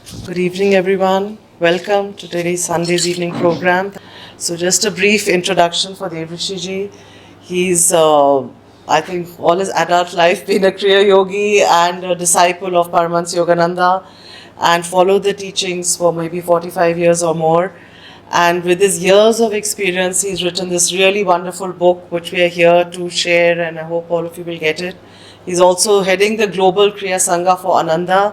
Good evening, everyone. Welcome to today's Sunday's evening program. So, just a brief introduction for Devarshi ji. He's, I think, all his adult life been a Kriya yogi and a disciple of Paramahansa Yogananda, and followed the teachings for maybe 45 years or more. And with his years of experience, he's written this really wonderful book, which we are here to share, and I hope all of you will get it. He's also heading the Global Kriya Sangha for Ananda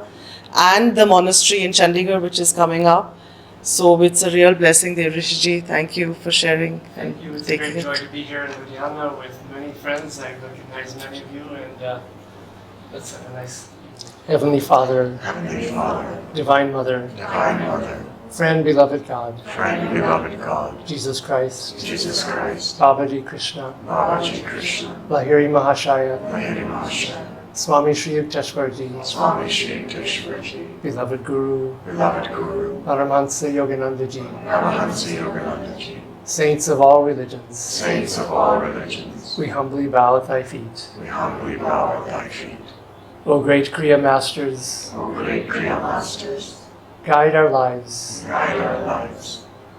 and the monastery in Chandigarh, which is coming up. So it's a real blessing, Devarshi ji. Thank you for sharing. Thank you. It's a great joy to be here in Ludhiana with many friends. I recognize many of you, and that's a nice Heavenly Father, Divine Mother, Friend, beloved God, Jesus Christ, Babaji Krishna, Lahiri Mahashaya, Swami Shri Yukteswarji, beloved Guru, Paramahansa Yogananda ji, saints of all religions, we humbly bow at thy feet. O great Kriya Masters, guide our lives,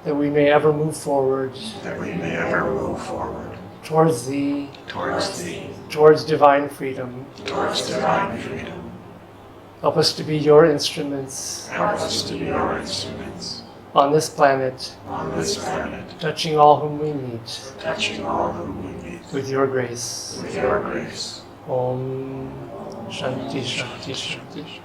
that we may ever move forward towards thee, towards divine freedom. Help us to be your instruments on this planet, touching all whom we meet with your grace. Om Shanti Shanti Shanti.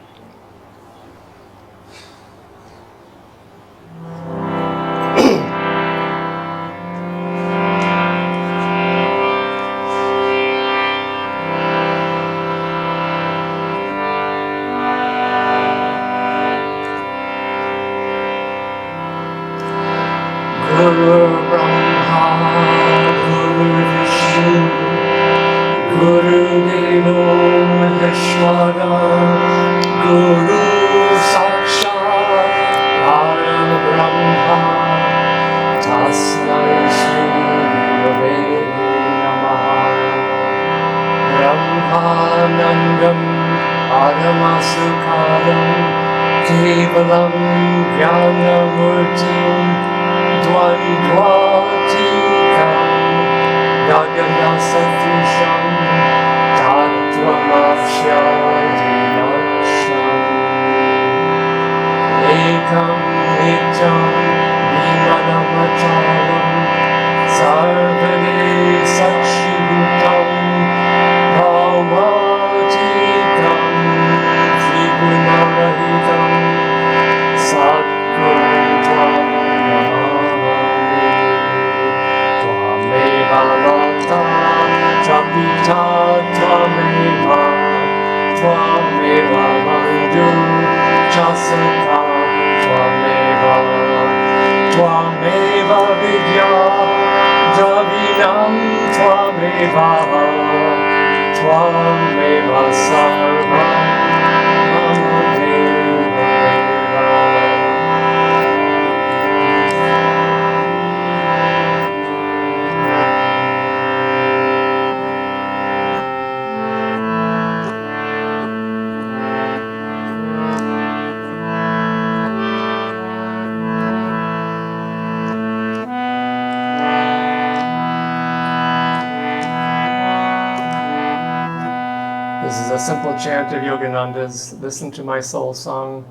Simple chant of Yogananda's, listen to my soul song,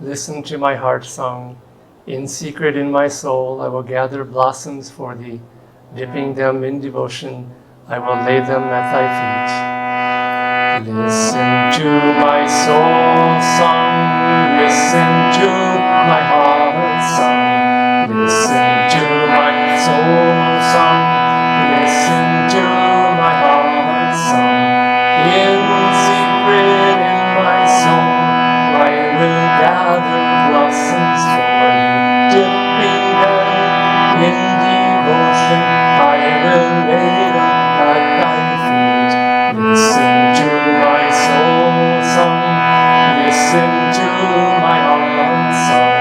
listen to my heart song. In secret in my soul I will gather blossoms for thee. Dipping them in devotion, I will lay them at thy feet. Listen to my soul song, listen to my heart song. Listen to my soul song, listen to my heart song. In secret in my soul, I will gather blossoms for you. Dipping them in devotion, I will lay them at thy feet. Listen to my soul song, listen to my heart song.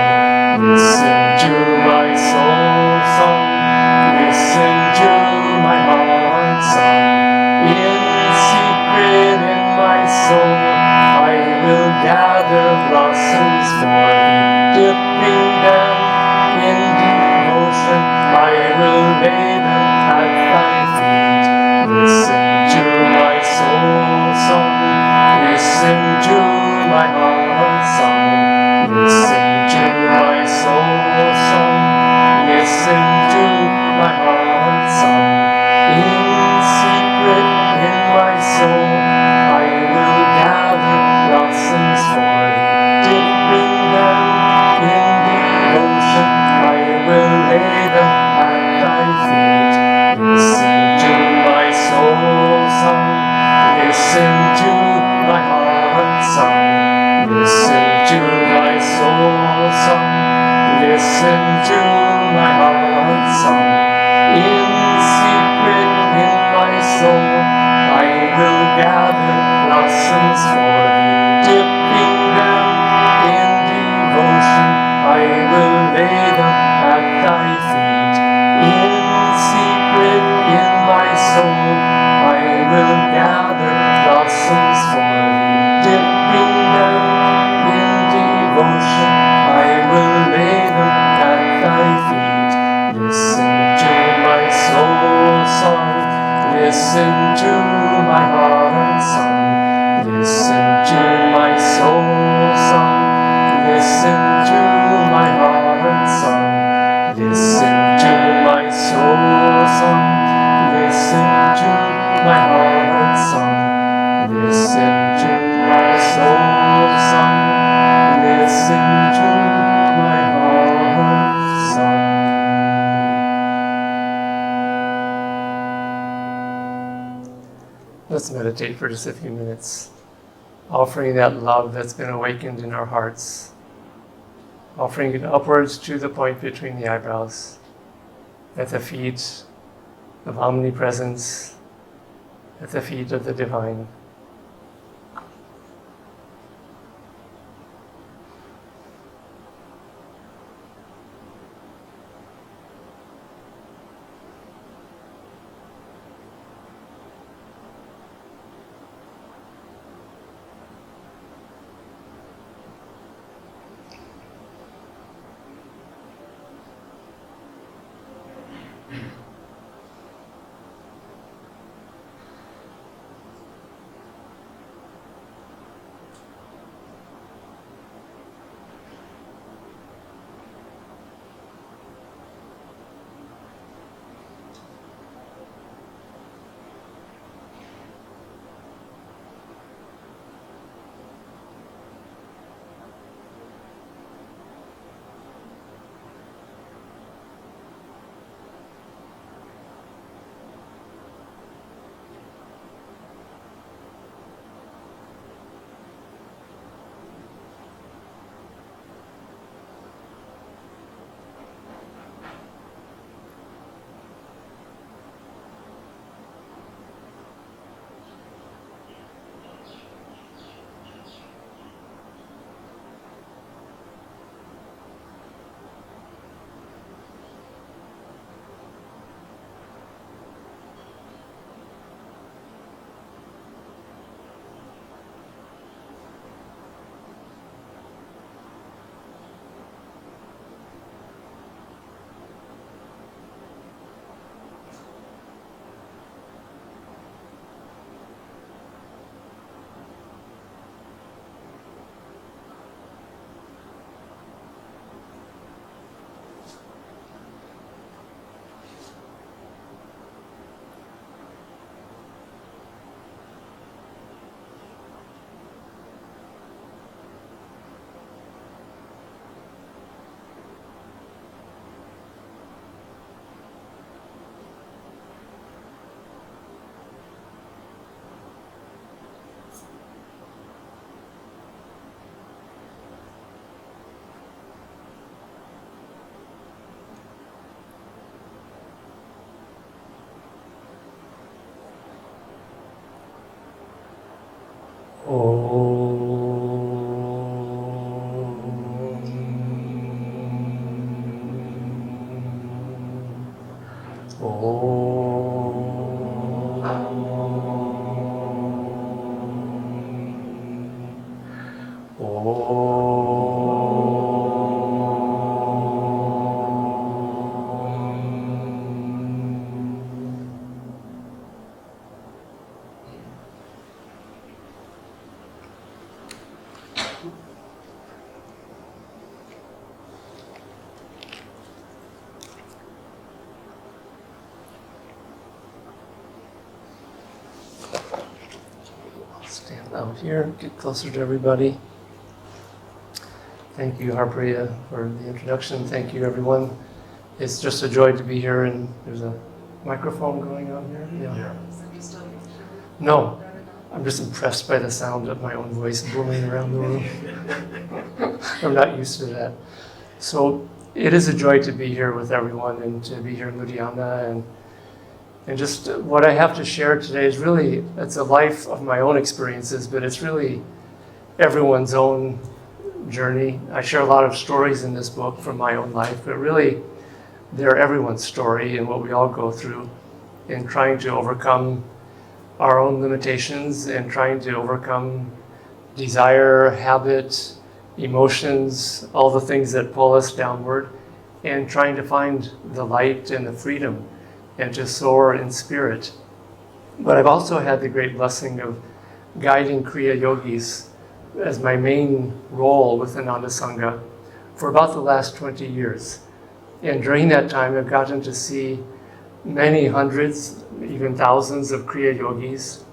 Listen to my soul song, listen to my heart song. In secret in my soul, I will gather blossoms blossoms for thee. Dipping them in devotion, I will lay them at thy feet. Listen to my soul song, listen to my heart song, listen to my soul song, listen to my heart song. In secret in my soul, I will gather blossoms for thee. Dipping them in devotion, I will lay them at thy feet. Listen to my soul song, listen to my heart song, listen to my soul song, listen to my heart song. In secret in my soul, I will gather blossoms for thee. Dipping them in devotion, I will lay them at thy feet. In secret in my soul, I will gather blossoms for thee. Dipping them in devotion, I will lay them at thy feet. Listen to my soul song, listen to my heart song, listen to my soul song, listen to my heart song, listen to my soul song, listen to my heart song, listen to my soul song, listen to my heart song. Let's meditate for just a few minutes, offering that love that's been awakened in our hearts, offering it upwards to the point between the eyebrows, at the feet of omnipresence, at the feet of the divine. Oh. out here, get closer to everybody. Thank you, Harpriya, for the introduction. Thank you, everyone. It's just a joy to be here, and there's a microphone going on here. Yeah. No, I'm just impressed by the sound of my own voice booming around the room. I'm not used to that. So it is a joy to be here with everyone and to be here in Ludhiana. And just what I have to share today is really, it's a life of my own experiences, but it's really everyone's own journey. I share a lot of stories in this book from my own life, but really they're everyone's story and what we all go through in trying to overcome our own limitations and trying to overcome desire, habit, emotions, all the things that pull us downward, and trying to find the light and the freedom and to soar in spirit. But I've also had the great blessing of guiding Kriya yogis as my main role with Ananda Sangha for about the last 20 years. And during that time, I've gotten to see many hundreds, even thousands of Kriya yogis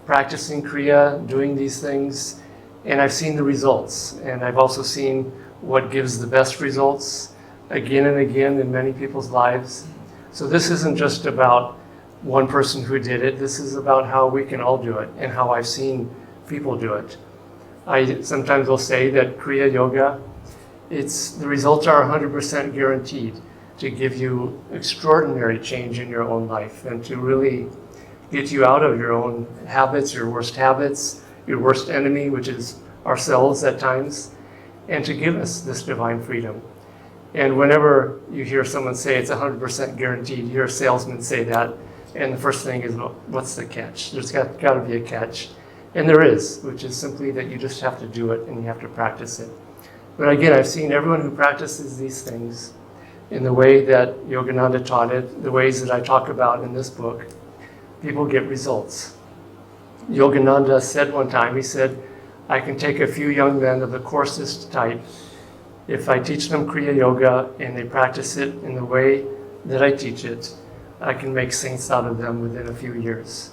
practicing Kriya, doing these things, and I've seen the results. And I've also seen what gives the best results again and again in many people's lives. So this isn't just about one person who did it. This is about how we can all do it and how I've seen people do it. I sometimes will say that Kriya Yoga, the results are 100% guaranteed to give you extraordinary change in your own life and to really get you out of your own habits, your worst enemy, which is ourselves at times, and to give us this divine freedom. And whenever you hear someone say it's 100% guaranteed, you hear a salesman say that, and the first thing is, well, what's the catch? There's got to be a catch. And there is, which is simply that you just have to do it and you have to practice it. But again, I've seen everyone who practices these things in the way that Yogananda taught it, the ways that I talk about in this book, people get results. Yogananda said one time, he said, I can take a few young men of the coarsest type. If I teach them Kriya Yoga and they practice it in the way that I teach it, I can make saints out of them within a few years.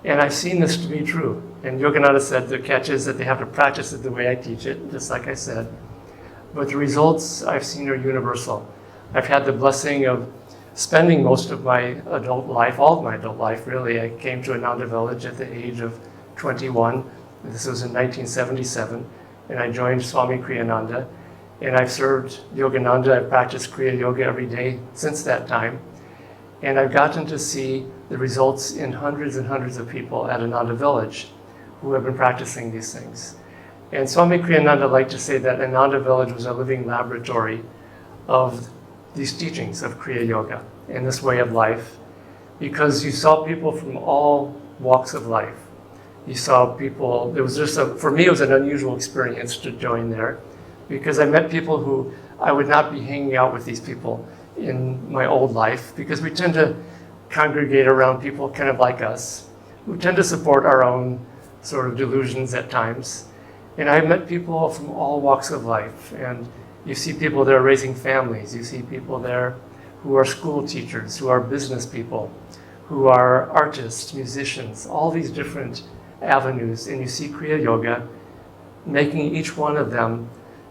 And I've seen this to be true. And Yogananda said the catch is that they have to practice it the way I teach it, just like I said. But the results I've seen are universal. I've had the blessing of spending most of my adult life, all of my adult life really. I came to Ananda Village at the age of 21. This was in 1977. And I joined Swami Kriyananda. And I've served Yogananda. I've practiced Kriya Yoga every day since that time. And I've gotten to see the results in hundreds and hundreds of people at Ananda Village who have been practicing these things. And Swami Kriyananda liked to say that Ananda Village was a living laboratory of these teachings of Kriya Yoga and this way of life, because you saw people from all walks of life. You saw people, for me it was an unusual experience to join there, because I met people who I would not be hanging out with these people in my old life, because we tend to congregate around people kind of like us, who tend to support our own sort of delusions at times. And I've met people from all walks of life, and you see people there raising families, you see people there who are school teachers, who are business people, who are artists, musicians, all these different avenues, and you see Kriya Yoga making each one of them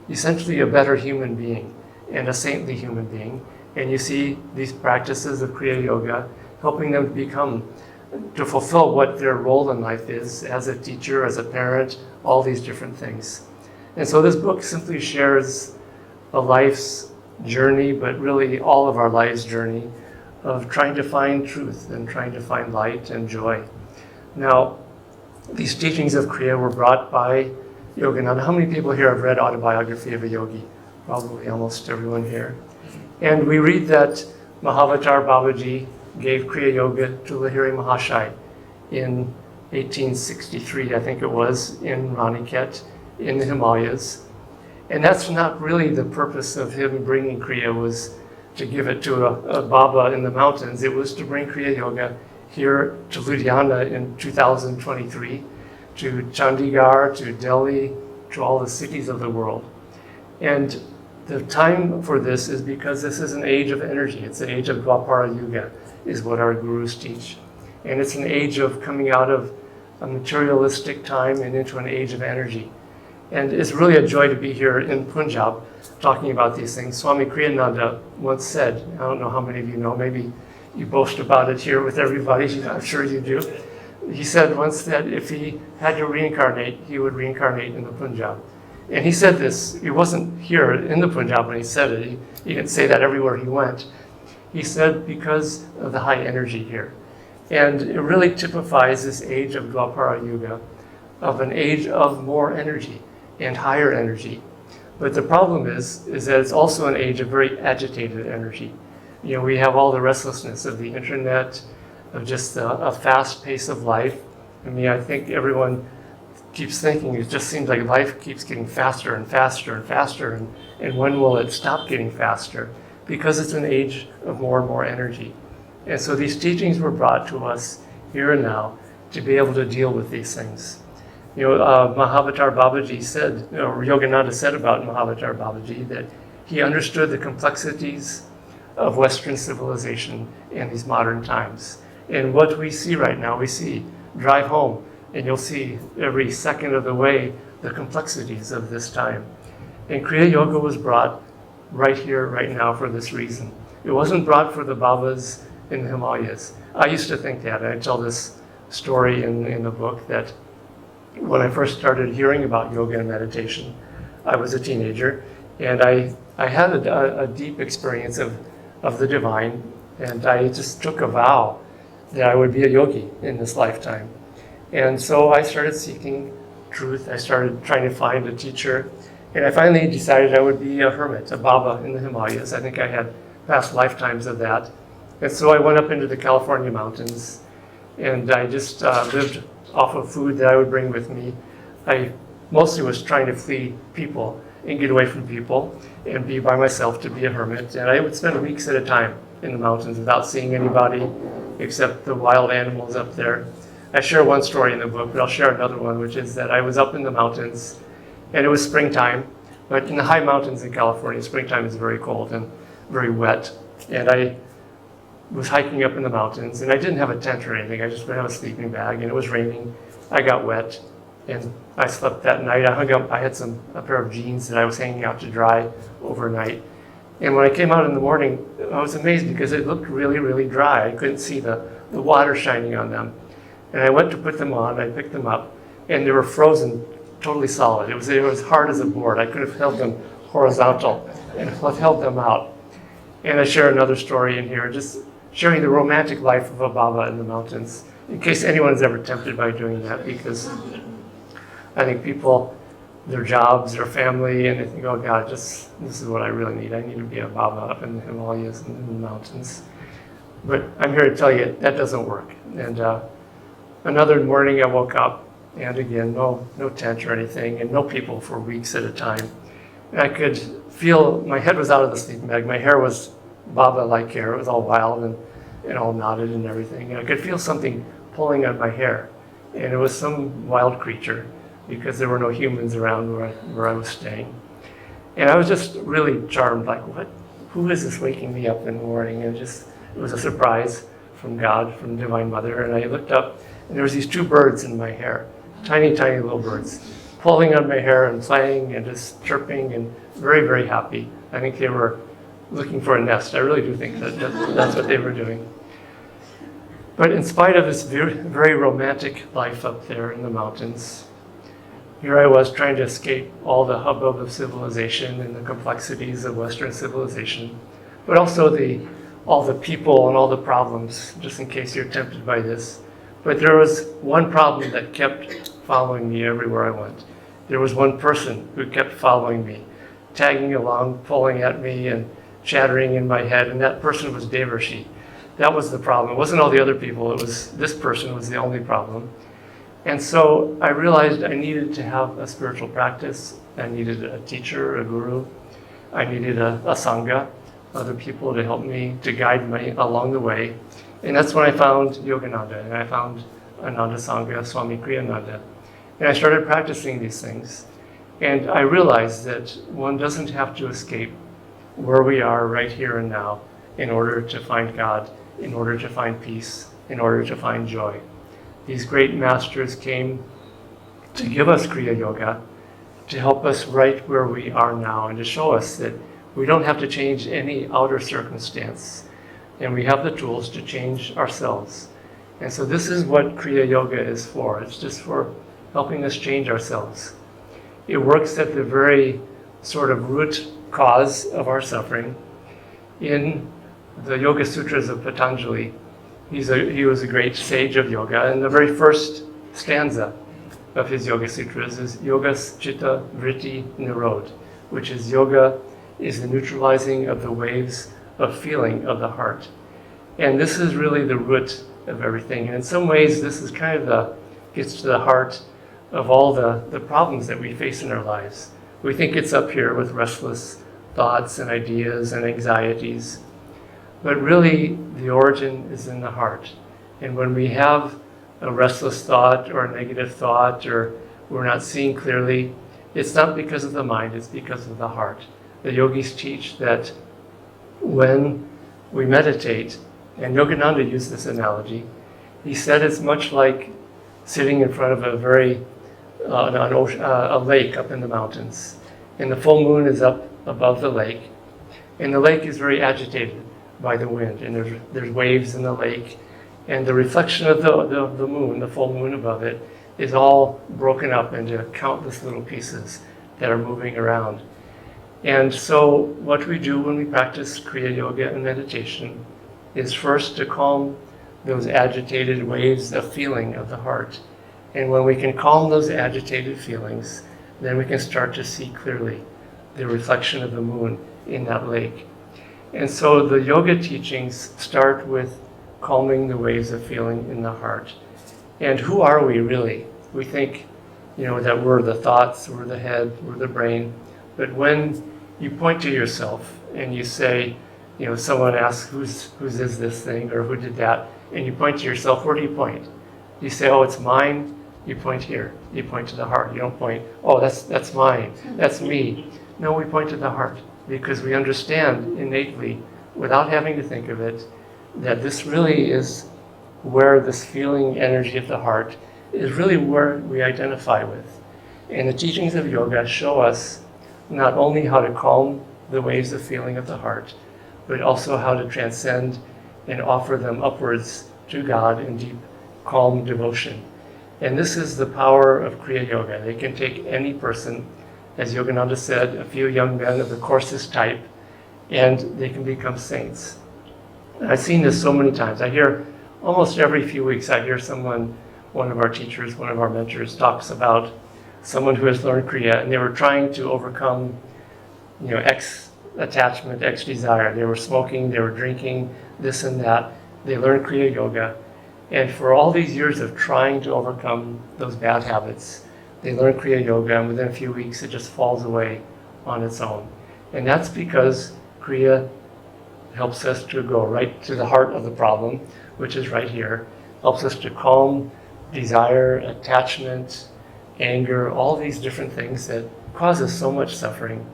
essentially a better human being and a saintly human being. And you see these practices of Kriya Yoga helping them to fulfill what their role in life is as a teacher, as a parent, all these different things. And so this book simply shares a life's journey, but really all of our lives' journey of trying to find truth and trying to find light and joy. Now, these teachings of Kriya were brought by Yogananda. How many people here have read Autobiography of a Yogi? Probably almost everyone here. And we read that Mahavatar Babaji gave Kriya Yoga to Lahiri Mahashai in 1863, I think it was, in Raniket, in the Himalayas. And that's not really the purpose of him bringing Kriya, was to give it to a Baba in the mountains. It was to bring Kriya Yoga here to Ludhiana in 2023, to Chandigarh, to Delhi, to all the cities of the world. And the time for this is because this is an age of energy. It's an age of Dwapara Yuga, is what our gurus teach. And it's an age of coming out of a materialistic time and into an age of energy. And it's really a joy to be here in Punjab talking about these things. Swami Kriyananda once said, I don't know how many of you know, maybe you boast about it here with everybody, I'm sure you do. He said once that if he had to reincarnate, he would reincarnate in the Punjab. And he said this, he wasn't here in the Punjab when he said it, he didn't say that everywhere he went. He said because of the high energy here. And it really typifies this age of Dwapara Yuga, of an age of more energy and higher energy. But the problem is that it's also an age of very agitated energy. You know, we have all the restlessness of the internet, of just a fast pace of life. I mean, I think everyone keeps thinking, it just seems like life keeps getting faster and faster and faster, and when will it stop getting faster? Because it's an age of more and more energy. And so these teachings were brought to us here and now to be able to deal with these things. You know, Mahavatar Babaji said, or Yogananda said about Mahavatar Babaji, that he understood the complexities of Western civilization in these modern times. And what we see right now, we see, drive home, and you'll see every second of the way the complexities of this time. And Kriya Yoga was brought right here, right now for this reason. It wasn't brought for the Babas in the Himalayas. I used to think that. I tell this story in the book that when I first started hearing about yoga and meditation, I was a teenager, and I had a deep experience of the divine, and I just took a vow that I would be a yogi in this lifetime. And so I started seeking truth. I started trying to find a teacher, and I finally decided I would be a hermit, a Baba in the Himalayas. I think I had past lifetimes of that. And so I went up into the California mountains, and I just lived off of food that I would bring with me. I mostly was trying to flee people and get away from people and be by myself, to be a hermit. And I would spend weeks at a time in the mountains without seeing anybody except the wild animals up there. I share one story in the book, but I'll share another one, which is that I was up in the mountains, and it was springtime, but in the high mountains in California, springtime is very cold and very wet. And I was hiking up in the mountains, and I didn't have a tent or anything. I just would have a sleeping bag, and it was raining. I got wet, and I slept that night. I hung up. I had a pair of jeans that I was hanging out to dry overnight. And when I came out in the morning, I was amazed because it looked really, really dry. I couldn't see the water shining on them. And I went to put them on. I picked them up, and they were frozen, totally solid. It was hard as a board. I could have held them horizontal and held them out. And I share another story in here, just sharing the romantic life of a Baba in the mountains, in case anyone is ever tempted by doing that, because I think people, their jobs, their family, and they think, oh God, this is what I really need. I need to be a Baba up in the Himalayas and in the mountains. But I'm here to tell you that doesn't work. And another morning I woke up, and again, no tent or anything, and no people for weeks at a time. And I could feel, my head was out of the sleeping bag. My hair was Baba-like hair. It was all wild and all knotted and everything. And I could feel something pulling on my hair. And it was some wild creature, because there were no humans around where I was staying. And I was just really charmed, like, who is this waking me up in the morning? And it was a surprise from God, from Divine Mother. And I looked up, and there was these two birds in my hair, tiny, tiny little birds, pulling on my hair and playing and just chirping and very, very happy. I think they were looking for a nest. I really do think that's what they were doing. But in spite of this very, very romantic life up there in the mountains, here I was trying to escape all the hubbub of civilization and the complexities of Western civilization, but also all the people and all the problems, just in case you're tempted by this. But there was one problem that kept following me everywhere I went. There was one person who kept following me, tagging along, pulling at me and chattering in my head, and that person was Devarshi. That was the problem. It wasn't all the other people, it was this person was the only problem. And so I realized I needed to have a spiritual practice. I needed a teacher, a guru. I needed a sangha, other people to help me, to guide me along the way. And that's when I found Yogananda, and I found Ananda Sangha, Swami Kriyananda. And I started practicing these things. And I realized that one doesn't have to escape where we are right here and now in order to find God, in order to find peace, in order to find joy. these great masters came to give us Kriya Yoga, to help us right where we are now and to show us that we don't have to change any outer circumstance, and we have the tools to change ourselves. And so this is what Kriya Yoga is for. It's just for helping us change ourselves. It works at the very sort of root cause of our suffering. In the Yoga Sutras of Patanjali, he was a great sage of yoga, and the very first stanza of his Yoga Sutras is Yogas Chitta Vritti Nirod, which is yoga is the neutralizing of the waves of feeling of the heart. And this is really the root of everything. And in some ways, this is kind of gets to the heart of all the problems that we face in our lives. We think it's up here with restless thoughts and ideas and anxieties. But really, the origin is in the heart. And when we have a restless thought or a negative thought, or we're not seeing clearly, it's not because of the mind, it's because of the heart. The yogis teach that when we meditate, and Yogananda used this analogy, he said it's much like sitting in front of a lake up in the mountains. And the full moon is up above the lake, and the lake is very agitated by the wind, and there's waves in the lake, and the reflection of the moon, the full moon above it, is all broken up into countless little pieces that are moving around. And so what we do when we practice Kriya Yoga and meditation is first to calm those agitated waves of feeling of the heart. And when we can calm those agitated feelings, then we can start to see clearly the reflection of the moon in that lake. And so the yoga teachings start with calming the waves of feeling in the heart. And who are we really? We think, that we're the thoughts, we're the head, we're the brain. But when you point to yourself and you say, someone asks, whose is this thing, or who did that? And you point to yourself, where do you point? You say, oh, it's mine. You point here. You point to the heart. You don't point, oh, that's mine. That's me. No, we point to the heart because we understand innately, without having to think of it, that this really is where this feeling energy of the heart is really where we identify with. And the teachings of yoga show us not only how to calm the waves of feeling of the heart, but also how to transcend and offer them upwards to God in deep, calm devotion. And this is the power of Kriya Yoga. They can take any person, as Yogananda said, a few young men of the coarsest type, and they can become saints. I've seen this so many times. I hear almost every few weeks, I hear one of our teachers, one of our mentors talks about someone who has learned Kriya, and they were trying to overcome, X attachment, X desire. They were smoking, they were drinking, this and that. They learned Kriya Yoga. And for all these years of trying to overcome those bad habits, they learn Kriya Yoga, and within a few weeks it just falls away on its own. And that's because Kriya helps us to go right to the heart of the problem, which is right here. Helps us to calm desire, attachment, anger, all these different things that cause us so much suffering,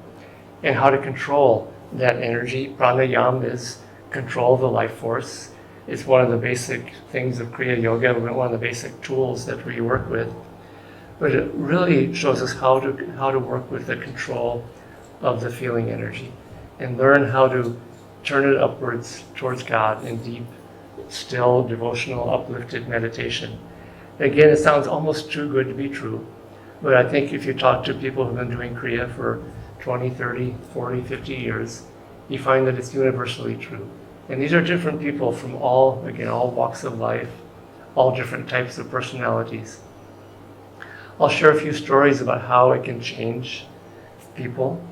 and how to control that energy. Pranayama is control of the life force. It's one of the basic things of Kriya Yoga, one of the basic tools that we work with. But it really shows us how to work with the control of the feeling energy and learn how to turn it upwards towards God in deep, still, devotional, uplifted meditation. Again, it sounds almost too good to be true, but I think if you talk to people who've been doing Kriya for 20, 30, 40, 50 years, you find that it's universally true. And these are different people from all walks of life, all different types of personalities. I'll share a few stories about how it can change people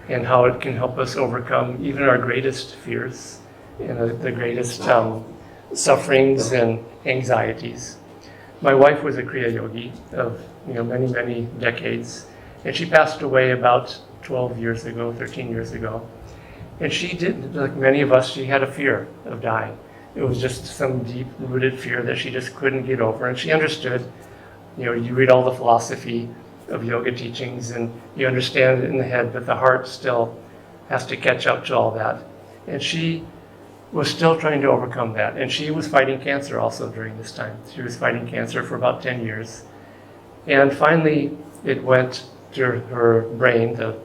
and how it can help us overcome even our greatest fears and the greatest sufferings and anxieties. My wife was a Kriya yogi of many, many decades, and she passed away about 12 years ago, 13 years ago. And she did, like many of us, she had a fear of dying. It was just some deep-rooted fear that she just couldn't get over. And she understood, you read all the philosophy of yoga teachings and you understand it in the head, but the heart still has to catch up to all that. And she, was still trying to overcome that. And she was fighting cancer also during this time. She was fighting cancer for about 10 years. And finally, it went to her brain. The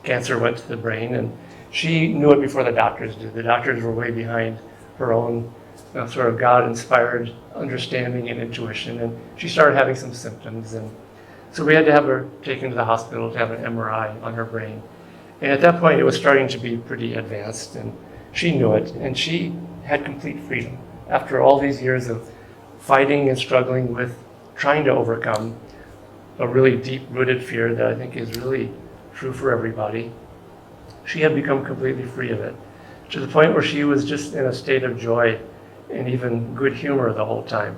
cancer went to the brain, and she knew it before the doctors did. The doctors were way behind her own sort of God-inspired understanding and intuition, and she started having some symptoms. And so we had to have her taken to the hospital to have an MRI on her brain. And at that point, it was starting to be pretty advanced, and she knew it, and she had complete freedom. After all these years of fighting and struggling with trying to overcome a really deep-rooted fear that I think is really true for everybody, she had become completely free of it, to the point where she was just in a state of joy and even good humor the whole time.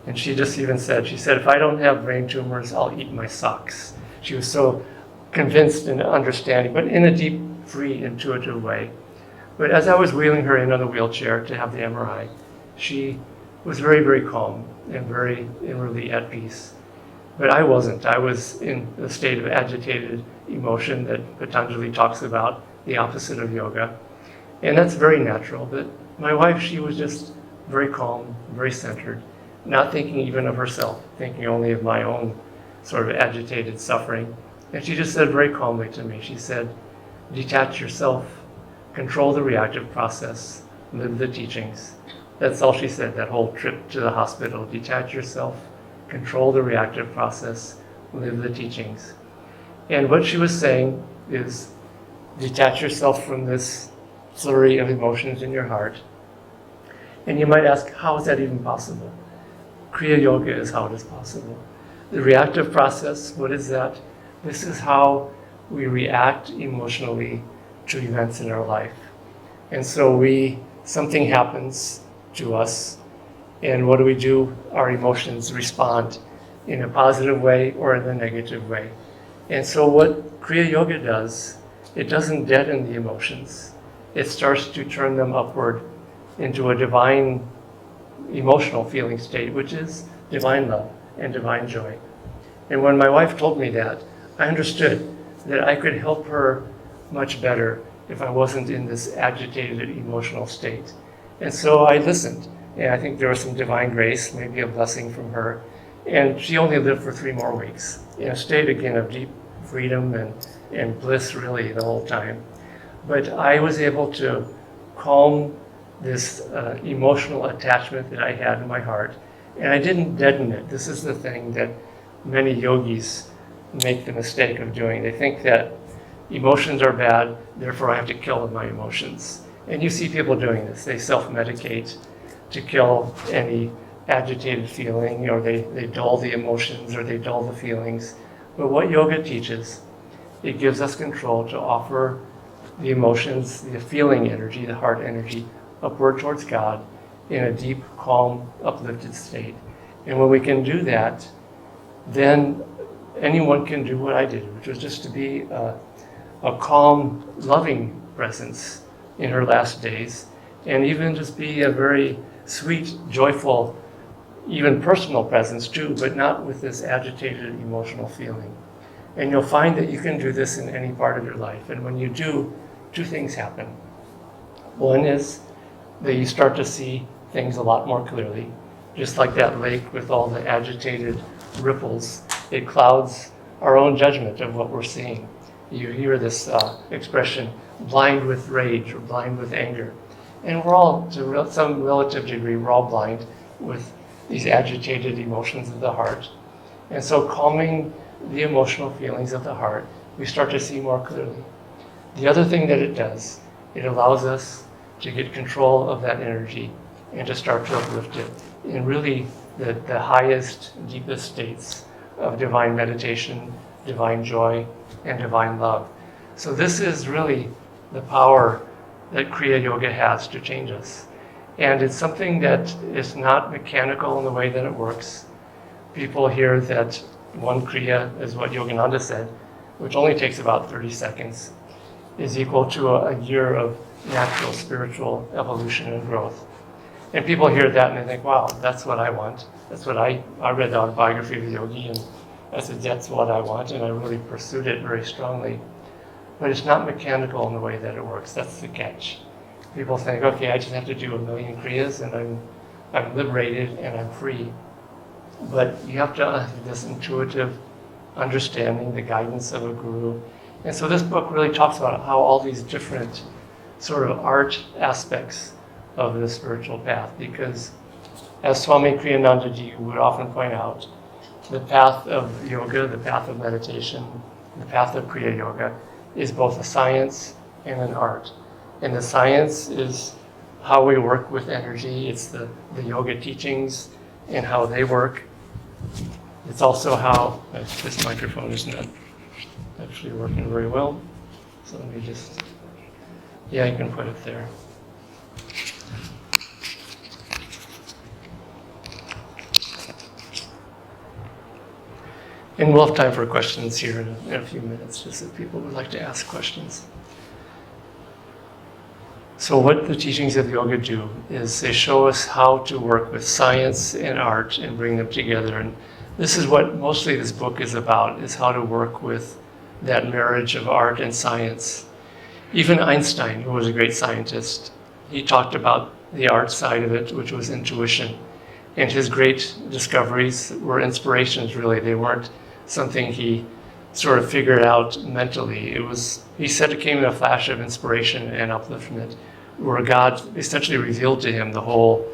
And she just even said, if I don't have brain tumors, I'll eat my socks. She was so convinced and understanding, but in a deep, free, intuitive way. But as I was wheeling her in on the wheelchair to have the MRI, she was very, very calm and very inwardly at peace. But I wasn't. I was in a state of agitated emotion that Patanjali talks about, the opposite of yoga. And that's very natural. But my wife, she was just very calm, very centered, not thinking even of herself, thinking only of my own sort of agitated suffering. And she just said very calmly to me, she said, detach yourself, control the reactive process, live the teachings. That's all she said that whole trip to the hospital. Detach yourself, control the reactive process, live the teachings. And what she was saying is, detach yourself from this flurry of emotions in your heart. And you might ask, how is that even possible? Kriya Yoga is how it is possible. The reactive process, what is that? This is how we react emotionally to events in our life. And so something happens to us, and what do? Our emotions respond in a positive way or in a negative way. And so what Kriya Yoga does, it doesn't deaden the emotions. It starts to turn them upward into a divine emotional feeling state, which is divine love and divine joy. And when my wife told me that, I understood that I could help her much better if I wasn't in this agitated emotional state. And so I listened, and I think there was some divine grace, maybe a blessing from her. And she only lived for 3 more weeks in a state again of deep freedom and bliss really the whole time. But I was able to calm this emotional attachment that I had in my heart, and I didn't deaden it. This is the thing that many yogis make the mistake of doing. They think that emotions are bad, therefore I have to kill my emotions. And you see people doing this. They self-medicate to kill any agitated feeling, or they dull the emotions, or they dull the feelings. But what yoga teaches, it gives us control to offer the emotions, the feeling energy, the heart energy, upward towards God in a deep, calm, uplifted state. And when we can do that, then anyone can do what I did, which was just to be a calm, loving presence in her last days, and even just be a very sweet, joyful, even personal presence too, but not with this agitated emotional feeling. And you'll find that you can do this in any part of your life. And when you do, 2 things happen. One is that you start to see things a lot more clearly. Just like that lake with all the agitated ripples, it clouds our own judgment of what we're seeing. You hear this expression, blind with rage or blind with anger. And we're all, to some relative degree, we're all blind with these agitated emotions of the heart. And so calming the emotional feelings of the heart, we start to see more clearly. The other thing that it does, it allows us to get control of that energy and to start to uplift it in really the highest, deepest states of divine meditation, divine joy, and divine love. So this is really the power that Kriya Yoga has to change us. And it's something that is not mechanical in the way that it works. People hear that one Kriya is what Yogananda said, which only takes about 30 seconds, is equal to a year of natural spiritual evolution and growth. And people hear that and they think, wow, that's what I want. That's what I read the autobiography of a yogi, and I said, that's what I want, and I really pursued it very strongly. But it's not mechanical in the way that it works. That's the catch. people think, okay, I just have to do a million kriyas and I'm liberated and I'm free. But you have to have this intuitive understanding, the guidance of a guru. And so this book really talks about how all these different sort of art aspects of the spiritual path, because as Swami Kriyanandaji would often point out, the path of yoga, the path of meditation, the path of Kriya Yoga is both a science and an art. And the science is how we work with energy. It's the yoga teachings and how they work. It's also how, this microphone is not actually working very well. So let me just, yeah, you can put it there. And we'll have time for questions here in a few minutes, just if people would like to ask questions. So what the teachings of yoga do is they show us how to work with science and art and bring them together. And this is what mostly this book is about, is how to work with that marriage of art and science. Even Einstein, who was a great scientist, he talked about the art side of it, which was intuition. And his great discoveries were inspirations, really. They weren't something he sort of figured out mentally. He said it came in a flash of inspiration and upliftment, where God essentially revealed to him the whole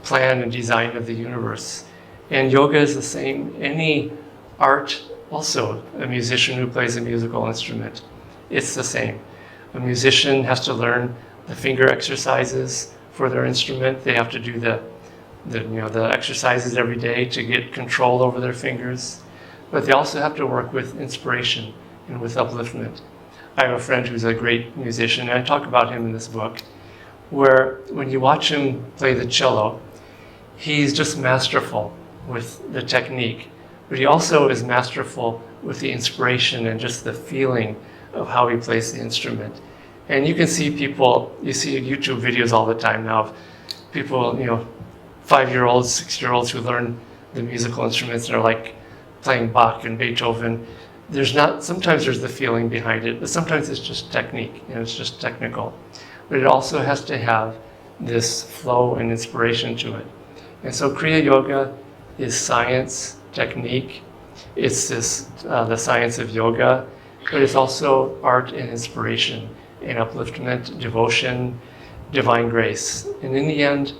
plan and design of the universe. And yoga is the same. Any art, also a musician who plays a musical instrument, it's the same. A musician has to learn the finger exercises for their instrument. They have to do the exercises every day to get control over their fingers. But they also have to work with inspiration and with upliftment. I have a friend who's a great musician, and I talk about him in this book, where when you watch him play the cello, he's just masterful with the technique, but he also is masterful with the inspiration and just the feeling of how he plays the instrument. And you can see people, you see YouTube videos all the time now of people, 5-year-olds, 6-year-olds who learn the musical instruments and are like playing Bach and Beethoven. Sometimes there's the feeling behind it, but sometimes it's just technique, it's just technical. But it also has to have this flow and inspiration to it. And so Kriya Yoga is science, technique. It's the science of yoga, but it's also art and inspiration and upliftment, devotion, divine grace. And in the end,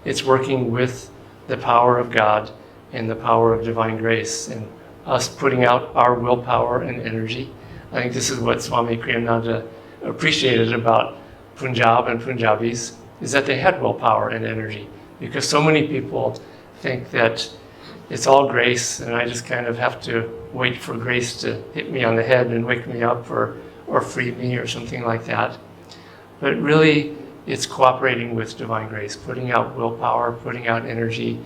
it's working with the power of God and the power of divine grace, and us putting out our willpower and energy. I think this is what Swami Kriyananda appreciated about Punjab and Punjabis, is that they had willpower and energy. Because so many people think that it's all grace and I just kind of have to wait for grace to hit me on the head and wake me up or free me or something like that. But really, it's cooperating with divine grace, putting out willpower, putting out energy.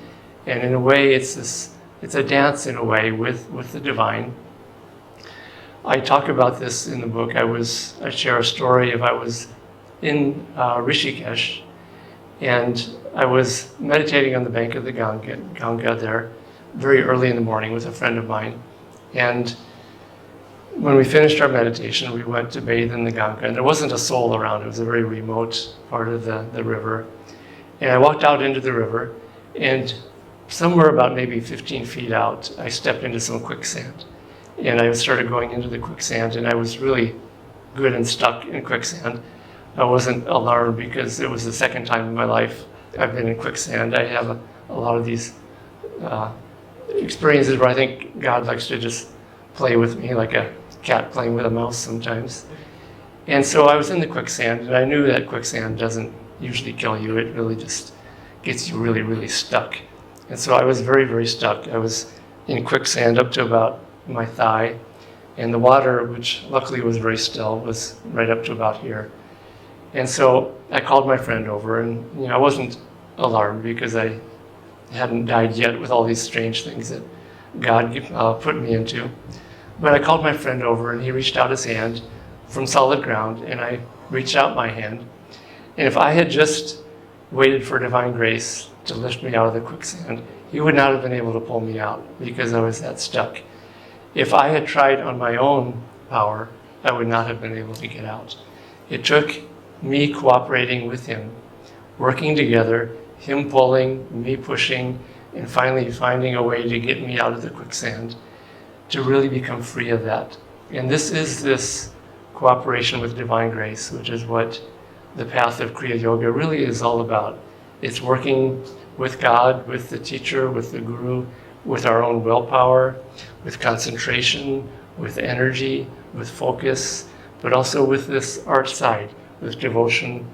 And in a way, it's a dance in a way with the divine. I talk about this in the book. I share a story of I was in Rishikesh, and I was meditating on the bank of the Ganga there very early in the morning with a friend of mine. And when we finished our meditation, we went to bathe in the Ganga, and there wasn't a soul around. It was a very remote part of the river. And I walked out into the river, and somewhere about maybe 15 feet out, I stepped into some quicksand. And I started going into the quicksand, and I was really good and stuck in quicksand. I wasn't alarmed because it was the second time in my life I've been in quicksand. I have a lot of these experiences where I think God likes to just play with me like a cat playing with a mouse sometimes. And so I was in the quicksand, and I knew that quicksand doesn't usually kill you. It really just gets you really, really stuck. And so I was very, very stuck. I was in quicksand up to about my thigh, and the water, which luckily was very still, was right up to about here. And so I called my friend over, and I wasn't alarmed because I hadn't died yet with all these strange things that God put me into. But I called my friend over, and he reached out his hand from solid ground, and I reached out my hand. And if I had just waited for divine grace to lift me out of the quicksand, he would not have been able to pull me out because I was that stuck. If I had tried on my own power, I would not have been able to get out. It took me cooperating with him, working together, him pulling, me pushing, and finally finding a way to get me out of the quicksand, to really become free of that. And this is this cooperation with divine grace, which is what the path of Kriya Yoga really is all about. It's working with God, with the teacher, with the guru, with our own willpower, with concentration, with energy, with focus, but also with this art side, with devotion,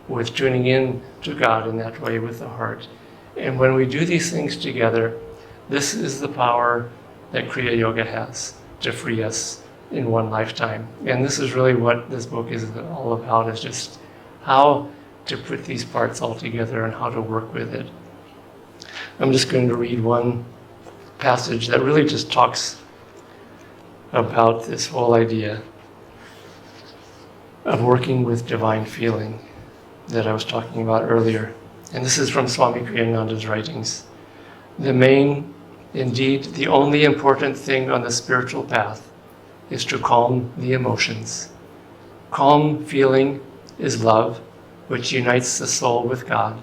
with tuning in to God in that way with the heart. And when we do these things together, this is the power that Kriya Yoga has to free us in one lifetime. And this is really what this book is all about, is just how to put these parts all together and how to work with it. I'm just going to read one passage that really just talks about this whole idea of working with divine feeling that I was talking about earlier. And this is from Swami Kriyananda's writings. The main, indeed the only important thing on the spiritual path is to calm the emotions. Calm feeling is love, which unites the soul with God.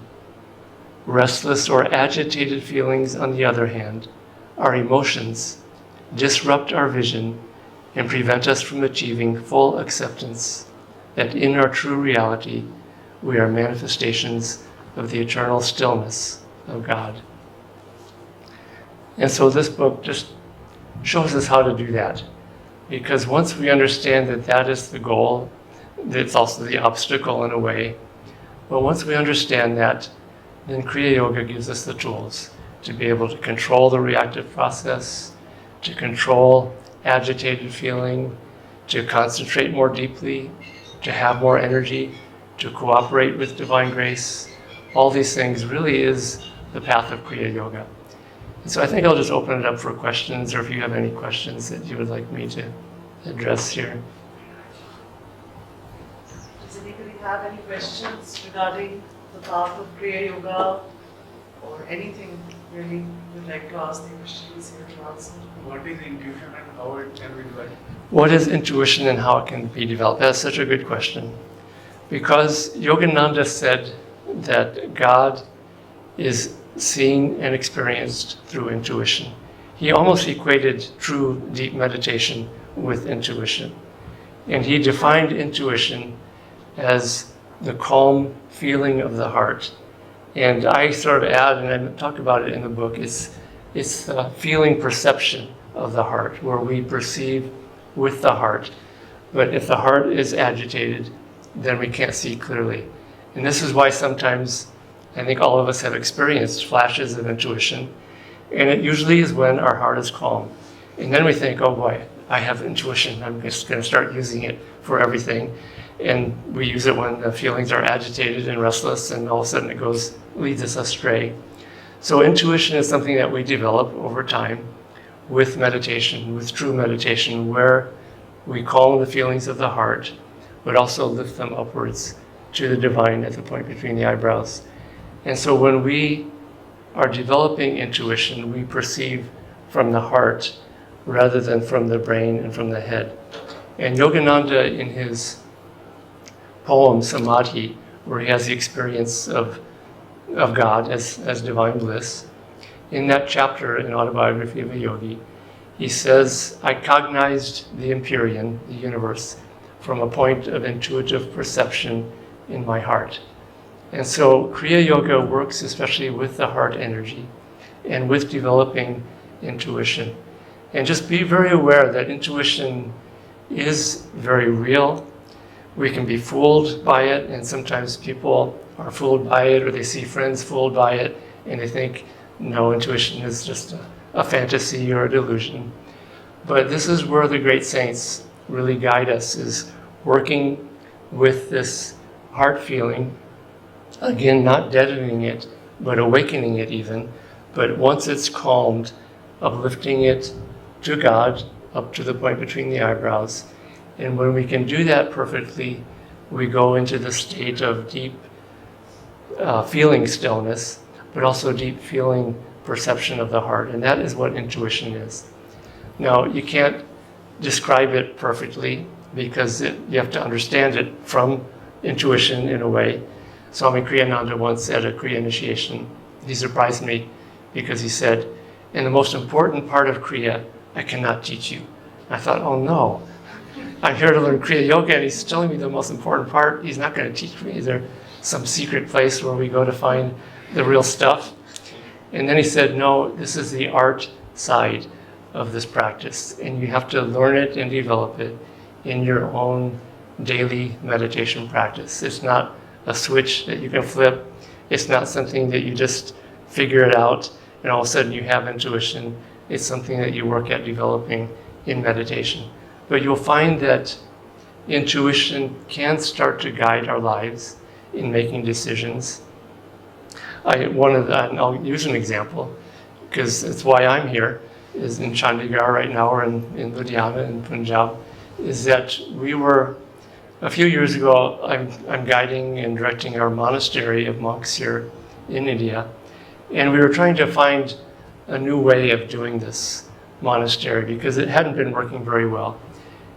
Restless or agitated feelings, on the other hand, are emotions, disrupt our vision, and prevent us from achieving full acceptance that in our true reality, we are manifestations of the eternal stillness of God. And so this book just shows us how to do that. Because once we understand that that is the goal, it's also the obstacle in a way. But once we understand that, then Kriya Yoga gives us the tools to be able to control the reactive process, to control agitated feeling, to concentrate more deeply, to have more energy, to cooperate with divine grace. All these things really is the path of Kriya Yoga. And so I think I'll just open it up for questions, or if you have any questions that you would like me to address here. Does anybody have any questions regarding the path of Kriya Yoga or anything really you'd like to ask the questions here to answer? What is intuition and how it can be developed? What is intuition and how it can be developed? That's such a good question. Because Yogananda said that God is seen and experienced through intuition. He almost equated true deep meditation with intuition. And he defined intuition as the calm feeling of the heart. And I sort of add, and I talk about it in the book, it's the feeling perception of the heart, where we perceive with the heart. But if the heart is agitated, then we can't see clearly. And this is why sometimes I think all of us have experienced flashes of intuition, and it usually is when our heart is calm. And then we think, oh boy, I have intuition, I'm just going to start using it for everything. And we use it when the feelings are agitated and restless, and all of a sudden it leads us astray. So intuition is something that we develop over time with meditation, with true meditation, where we calm the feelings of the heart, but also lift them upwards to the divine at the point between the eyebrows. And so when we are developing intuition, we perceive from the heart rather than from the brain and from the head. And Yogananda, in his poem Samadhi, where he has the experience of God as divine bliss, in that chapter in Autobiography of a Yogi, he says, I cognized the Empyrean, the universe, from a point of intuitive perception in my heart. And so Kriya Yoga works especially with the heart energy and with developing intuition. And just be very aware that intuition is very real. We can be fooled by it, and sometimes people are fooled by it, or they see friends fooled by it, and they think, no, intuition is just a fantasy or a delusion. But this is where the great saints really guide us, is working with this heart feeling. Again, not deadening it, but awakening it even. But once it's calmed, uplifting it to God, up to the point between the eyebrows. And when we can do that perfectly, we go into the state of deep feeling stillness, but also deep feeling perception of the heart. And that is what intuition is. Now, you can't describe it perfectly, because you have to understand it from intuition in a way. Swami Kriyananda once at a Kriya initiation, he surprised me because he said, "And the most important part of Kriya, I cannot teach you." I thought, oh no, I'm here to learn Kriya Yoga and he's telling me the most important part, he's not going to teach me. Is there some secret place where we go to find the real stuff? And then he said, no, this is the art side of this practice, and you have to learn it and develop it in your own daily meditation practice. It's not a switch that you can flip. It's not something that you just figure it out and all of a sudden you have intuition. It's something that you work at developing in meditation. But you'll find that intuition can start to guide our lives in making decisions. I'll use an example because it's why I'm here, is in Chandigarh right now, or in Ludhiana in Punjab, is that a few years ago, I'm guiding and directing our monastery of monks here in India, and we were trying to find a new way of doing this monastery because it hadn't been working very well.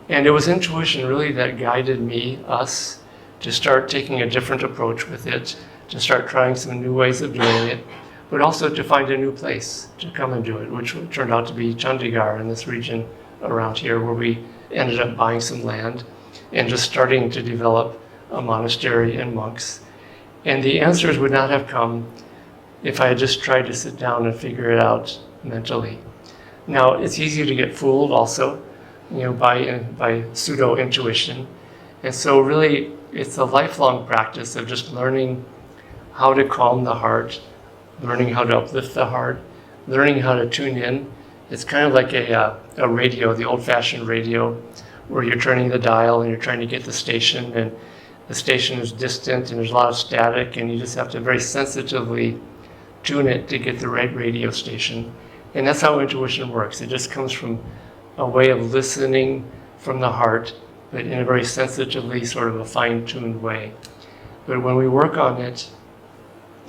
And it was intuition really that guided us, to start taking a different approach with it, to start trying some new ways of doing it, but also to find a new place to come and do it, which turned out to be Chandigarh in this region around here, where we ended up buying some land and just starting to develop a monastery and monks. And the answers would not have come if I had just tried to sit down and figure it out mentally. Now, it's easy to get fooled also, by pseudo-intuition. And so really, it's a lifelong practice of just learning how to calm the heart, learning how to uplift the heart, learning how to tune in. It's kind of like a radio, the old-fashioned radio, where you're turning the dial and you're trying to get the station, and the station is distant and there's a lot of static, and you just have to very sensitively tune it to get the right radio station. And that's how intuition works. It just comes from a way of listening from the heart, but in a very sensitively, sort of a fine-tuned way. But when we work on it,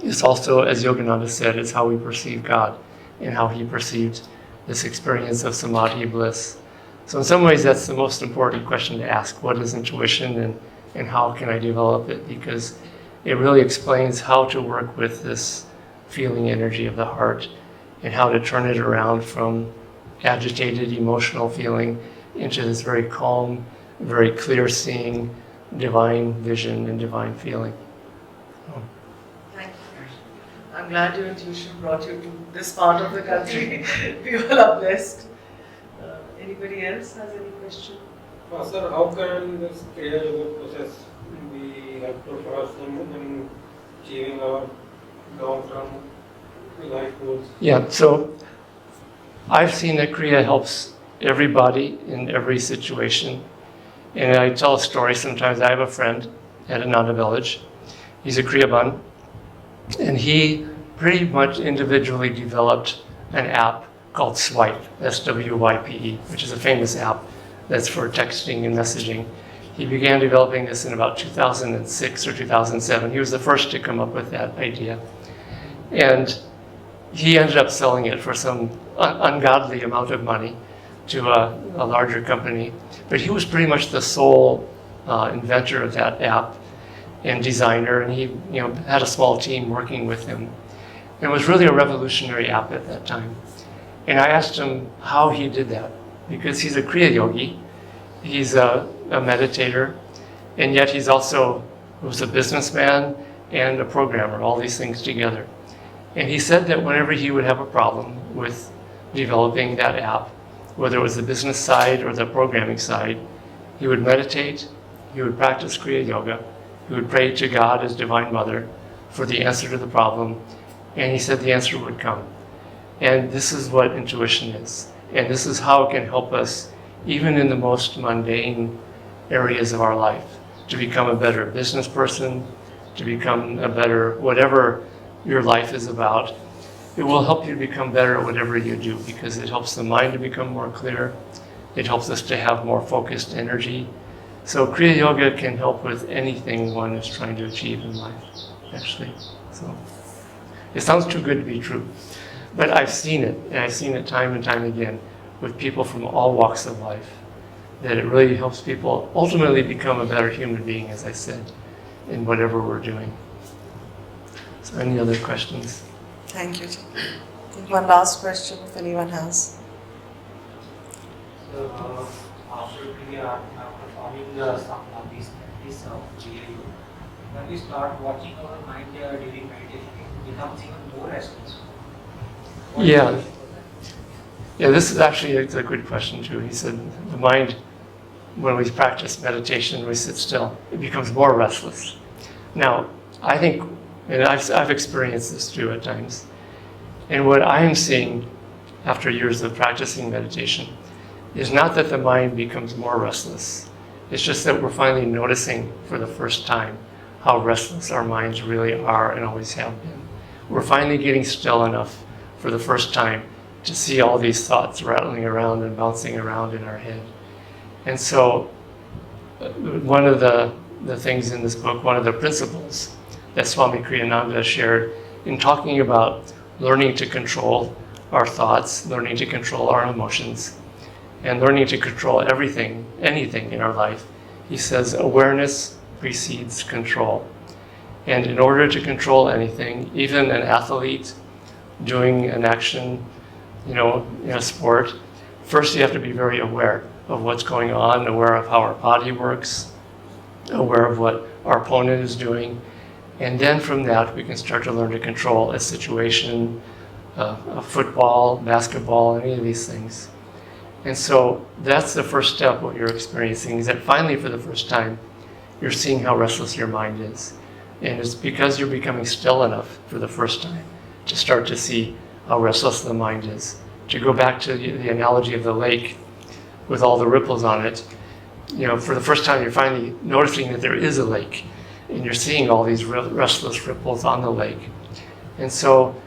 it's also, as Yogananda said, it's how we perceive God and how he perceived this experience of samadhi bliss. So in some ways, that's the most important question to ask. What is intuition, and how can I develop it? Because it really explains how to work with this feeling energy of the heart and how to turn it around from agitated emotional feeling into this very calm, very clear seeing, divine vision and divine feeling. Thank you. I'm glad your intuition brought you to this part of the country. We all are blessed. Anybody else has any question? Sir, how can this Kriya Yoga process be helpful for us in achieving our long-term life goals? Yeah, so I've seen that Kriya helps everybody in every situation. And I tell a story sometimes. I have a friend at Ananda Village. He's a Kriyaban, and he pretty much individually developed an app called Swipe, S-W-Y-P-E, which is a famous app that's for texting and messaging. He began developing this in about 2006 or 2007. He was the first to come up with that idea. And he ended up selling it for some ungodly amount of money to a larger company. But he was pretty much the sole inventor of that app and designer, and he had a small team working with him. And it was really a revolutionary app at that time. And I asked him how he did that, because he's a Kriya yogi, he's a meditator, and yet he was a businessman and a programmer, all these things together. And he said that whenever he would have a problem with developing that app, whether it was the business side or the programming side, he would meditate, he would practice Kriya Yoga, he would pray to God as Divine Mother for the answer to the problem, and he said the answer would come. And this is what intuition is. And this is how it can help us, even in the most mundane areas of our life, to become a better business person, to become a better, whatever your life is about. It will help you to become better at whatever you do, because it helps the mind to become more clear. It helps us to have more focused energy. So Kriya Yoga can help with anything one is trying to achieve in life, actually. So it sounds too good to be true. But I've seen it, and I've seen it time and time again with people from all walks of life, that it really helps people ultimately become a better human being, as I said. in whatever we're doing. So any other questions? Thank you. I think one last question, if anyone has. So, after Kriya, after performing some of these practice of Kriya, when we start watching our mind during meditation, it becomes even more restless. What is Yeah. the reason for that? Yeah, this is actually a good question too. He said the mind, when we practice meditation, we sit still, it becomes more restless. Now, I think, and I've experienced this too at times, and what I am seeing after years of practicing meditation is not that the mind becomes more restless. It's just that we're finally noticing for the first time how restless our minds really are and always have been. We're finally getting still enough for the first time to see all these thoughts rattling around and bouncing around in our head. And so one of the things in this book, one of the principles that Swami Kriyananda shared in talking about learning to control our thoughts, learning to control our emotions, and learning to control everything, anything in our life, he says awareness precedes control. And in order to control anything, even an athlete doing an action, in a sport, first you have to be very aware of what's going on, aware of how our body works, aware of what our opponent is doing, and then from that we can start to learn to control a situation, a football, basketball, any of these things. And so that's the first step, what you're experiencing, is that finally for the first time you're seeing how restless your mind is. And it's because you're becoming still enough for the first time to start to see how restless the mind is. To go back to the analogy of the lake with all the ripples on it, for the first time you're finally noticing that there is a lake and you're seeing all these restless ripples on the lake. And so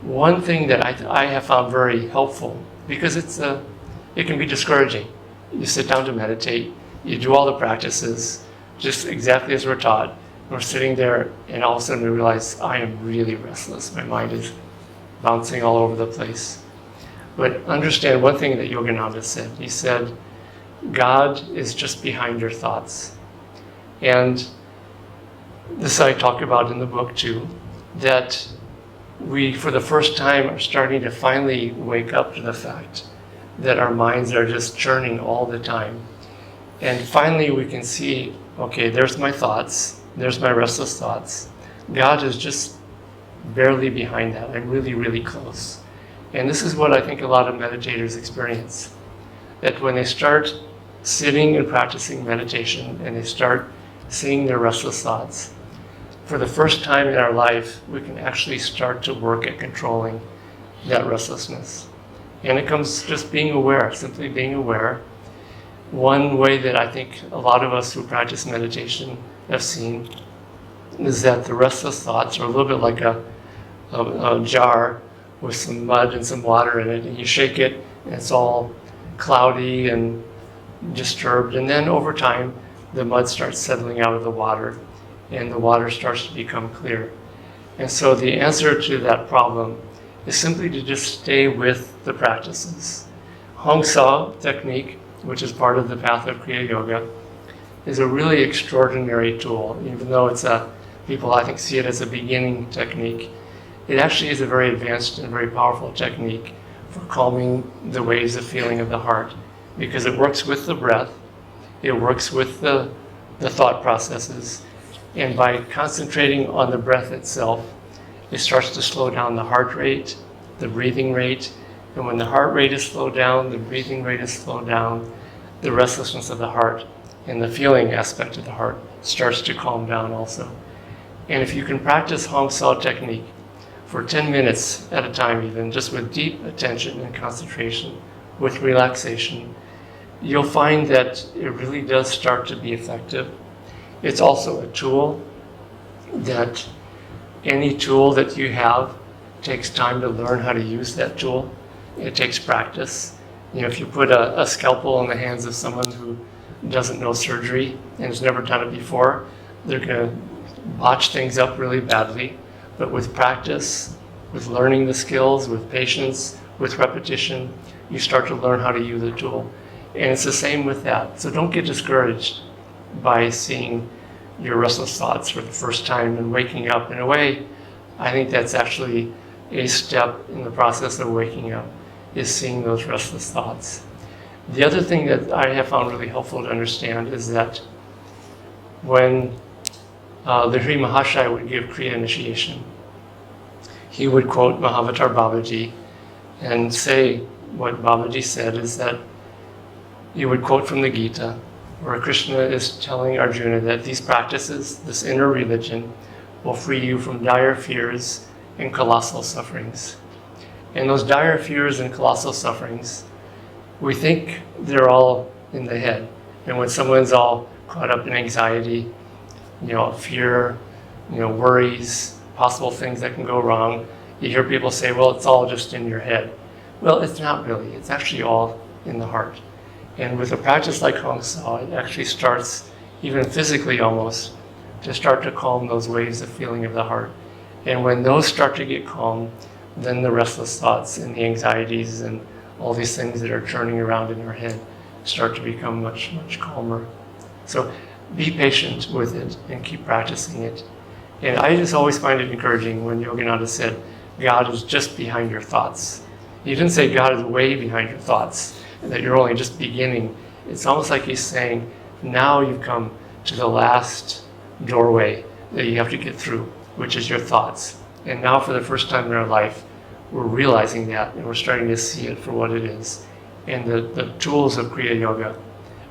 one thing that I have found very helpful, because it can be discouraging. You sit down to meditate, you do all the practices, just exactly as we're taught. We're sitting there and all of a sudden we realize I am really restless. My mind is bouncing all over the place. But understand one thing that Yogananda said. He said, God is just behind your thoughts. And this I talk about in the book too, that we, for the first time, are starting to finally wake up to the fact that our minds are just churning all the time. And finally we can see, okay, there's my thoughts, there's my restless thoughts. God is just barely behind that. I'm really, really close. And this is what I think a lot of meditators experience. That when they start sitting and practicing meditation and they start seeing their restless thoughts, for the first time in our life, we can actually start to work at controlling that restlessness. And it comes just being aware, simply being aware. One way that I think a lot of us who practice meditation have seen is that the restless thoughts are a little bit like a jar with some mud and some water in it, and you shake it and it's all cloudy and disturbed, and then over time the mud starts settling out of the water and the water starts to become clear. And so the answer to that problem is simply to just stay with the practices. Hong Sa technique, which is part of the path of Kriya Yoga, is a really extraordinary tool. Even though people I think see it as a beginning technique, it actually is a very advanced and very powerful technique for calming the waves of feeling of the heart, because it works with the breath, it works with the thought processes, and by concentrating on the breath itself, it starts to slow down the heart rate, the breathing rate, and when the heart rate is slowed down, the breathing rate is slowed down, the restlessness of the heart and the feeling aspect of the heart starts to calm down also. And if you can practice Hong Sa technique for 10 minutes at a time even, just with deep attention and concentration, with relaxation, you'll find that it really does start to be effective. It's also a tool that any tool that you have takes time to learn how to use that tool. It takes practice. If you put a scalpel in the hands of someone who doesn't know surgery and has never done it before, they're going to botch things up really badly. But with practice, with learning the skills, with patience, with repetition, you start to learn how to use the tool. And it's the same with that. So don't get discouraged by seeing your restless thoughts for the first time and waking up. In a way, I think that's actually a step in the process of waking up, is seeing those restless thoughts. The other thing that I have found really helpful to understand is that when the Hri Mahashaya would give Kriya initiation, he would quote Mahavatar Babaji and say what Babaji said is that he would quote from the Gita, where Krishna is telling Arjuna that these practices, this inner religion, will free you from dire fears and colossal sufferings. And those dire fears and colossal sufferings, we think they're all in the head. And when someone's all caught up in anxiety, fear, worries, possible things that can go wrong, you hear people say, well, it's all just in your head. Well, it's not really. It's actually all in the heart. And with a practice like Hong Sao, it actually starts, even physically almost, to start to calm those waves of feeling of the heart. And when those start to get calm, then the restless thoughts and the anxieties and all these things that are churning around in your head start to become much, much calmer. So be patient with it and keep practicing it. And I just always find it encouraging when Yogananda said, God is just behind your thoughts. He didn't say God is way behind your thoughts, and that you're only just beginning. It's almost like he's saying, now you've come to the last doorway that you have to get through, which is your thoughts. And now for the first time in our life, we're realizing that, and we're starting to see it for what it is. And the tools of Kriya Yoga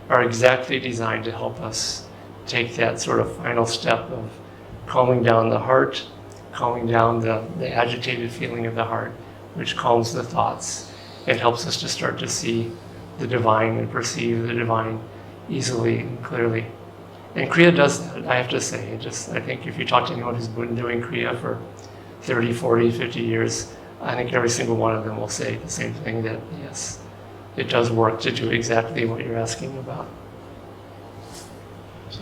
are exactly designed to help us take that sort of final step of calming down the heart, calming down the agitated feeling of the heart, which calms the thoughts. It helps us to start to see the divine and perceive the divine easily and clearly. And Kriya does that, I have to say. I think if you talk to anyone who's been doing Kriya for 30, 40, 50 years, I think every single one of them will say the same thing, that yes, it does work to do exactly what you're asking about. So,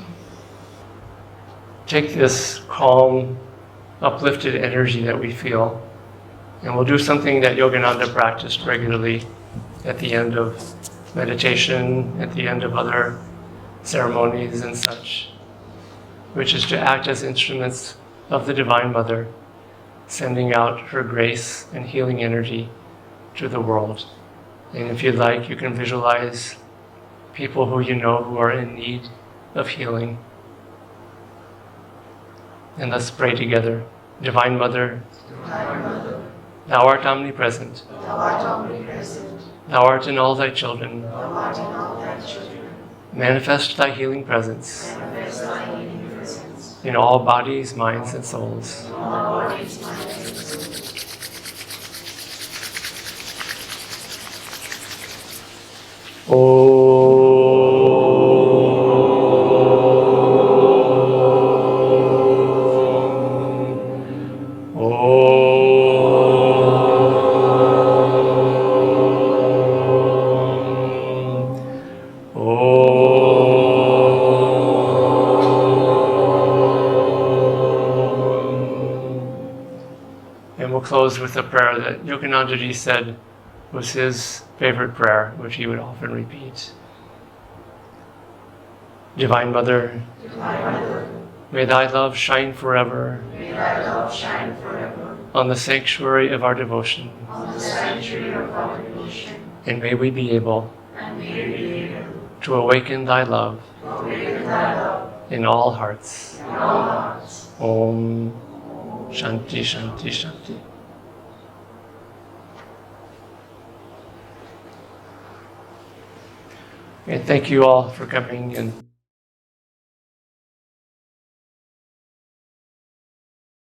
take this calm, uplifted energy that we feel, and we'll do something that Yogananda practiced regularly at the end of meditation, at the end of other ceremonies and such, which is to act as instruments of the Divine Mother, sending out her grace and healing energy to the world. And if you'd like, you can visualize people who you know who are in need of healing. And let's pray together. Divine Mother, Thou art omnipresent. Thou art in all thy children. Manifest thy healing presence in all bodies, minds, and souls. And we'll close with a prayer that Yogananda Ji said was his favorite prayer, which he would often repeat. Divine Mother, may thy love shine forever, on the sanctuary of our devotion. And may we be able to awaken thy love in all hearts. Om Shanti, Shanti, Shanti. And thank you all for coming and